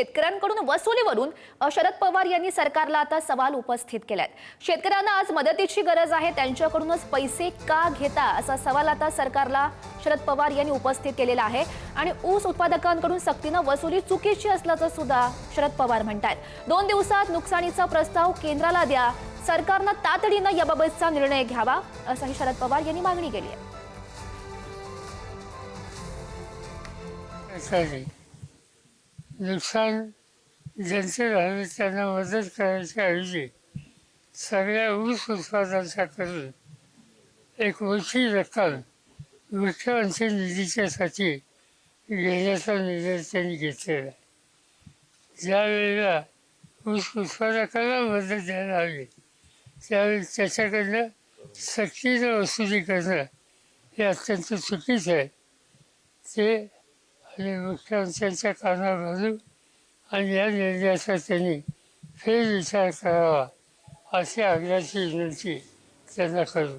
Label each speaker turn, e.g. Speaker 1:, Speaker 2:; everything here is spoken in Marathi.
Speaker 1: शेतकऱ्यांकडून वसुलीवरून शरद पवार यांनी सरकारला आता सवाल उपस्थित केलाय। शेतकऱ्यांना आज मदतीची गरज आहे, त्यांच्याकडूनच पैसे का घेता असा सवाल आता सरकारला शरद पवार यांनी उपस्थित केलेला आहे। आणि ऊस उत्पादकांकडून सक्तीने वसुली चुकीची असल्याचं सुद्धा शरद पवार म्हणतात। 2 दिवसात नुकसानीचा प्रस्ताव केंद्राला द्या, सरकारने तातडीने याबाबतचा निर्णय घ्यावा असाही शरद पवार यांनी मागणी केली आहे।
Speaker 2: नुकसान ज्यांचे झाले त्यांना मदत करायच्या ऐवजी सगळ्या ऊस उत्पादनासाठी एक मोठी रक्कम मुख्यमंत्री निधीच्यासाठी घेण्याचा निर्णय त्यांनी घेतलेला आहे। ज्यावेळेला ऊस उत्पादकांना मदत द्यायला हवी त्यावेळी त्याच्याकडनं सक्तीनं वसुली करणं हे अत्यंत चुकीचं आहे। ते आणि मुख्यमंत्र्यांच्या कानावर घालून आणि या निर्णयाचा त्यांनी फेरविचार करावा अशी आग्रहाची विनंती त्यांना करू।